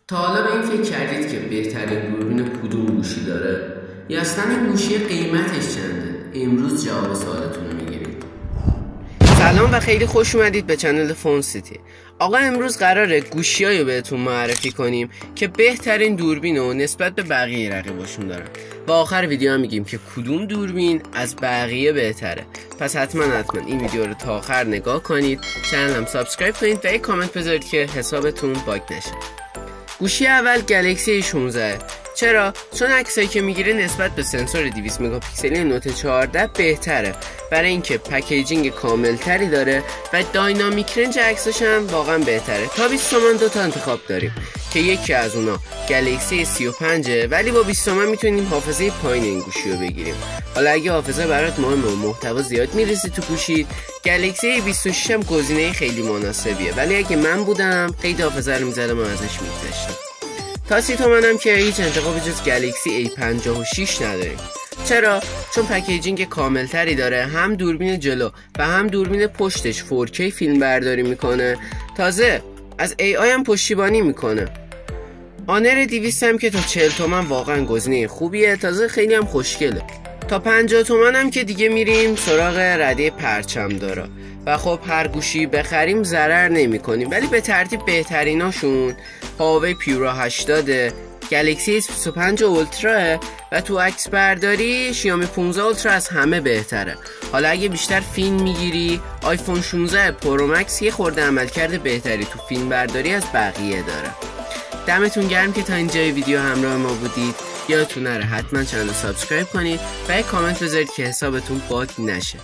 تا حالا به این فکر کردید که بهترین دوربین کدوم گوشی داره؟ یا اصلا این گوشی قیمتش چنده؟ امروز جواب سوالتون رو میگیریم. سلام و خیلی خوش اومدید به چنل فون سیتی. آقا امروز قراره گوشیایی رو بهتون معرفی کنیم که بهترین دوربین رو نسبت به بقیه رقیباشون دارن و آخر ویدیو هم میگیم که کدوم دوربین از بقیه بهتره. پس حتما این ویدیو رو تا آخر نگاه کنید، چنل هم سابسکرایب کنید و یک کامنت بذارید که حسابتون باگ نشه. گوشی اول گلکسی 16. چرا؟ چون عکسایی که میگیره نسبت به سنسور 200 مگاپیکسلی نوت 14 بهتره، برای اینکه پکیجینگ کامل تری داره و داینامیک رنج عکساش هم واقعا بهتره. تا 20 تومن دو تا انتخاب داریم که یکی از اونا گلکسی 35 ولی با 20 تومن میتونیم حافظه پایین این گوشی رو بگیریم. حالا اگه حافظه برات مهمه و محتوا زیاد میرسی تو گوشید، گلکسی 26 هم گزینه خیلی مناسبیه، ولی اگه من بودم قید حافظه رو میزدم و ازش میگذشتم. تا 30 تومن هم که هیچ انتخابی جز گلکسی A56 نداریم. چرا؟ چون پکیجینگ کامل تری داره، هم دوربین جلو و هم دوربین پشتش 4K فیلم برداری میکنه، تازه از AI هم پشتیبانی میکنه. آنر 200 هم که تا 40 تومن واقعا گزینه خوبیه، تازه خیلی هم خوشگله. تا 50 تومن هم که دیگه میریم سراغ رده پرچم داره و خب هر گوشی بخریم ضرر نمی کنیم، ولی به ترتیب بهتریناشون هاوی پیورا 80، گلکسی 25 اولترا و تو عکس برداری شیائومی 15 اولترا از همه بهتره. حالا اگه بیشتر فیلم میگیری، آیفون 16 پرو مکس یه خورده عملکرد بهتری تو فیلم برداری از بقیه داره. دمتون گرم که تا اینجای ویدیو همراه ما بودید. یادتون نره حتما چنل رو سابسکرایب کنید و یک کامنت بذارید که حسابتون باگ نشه.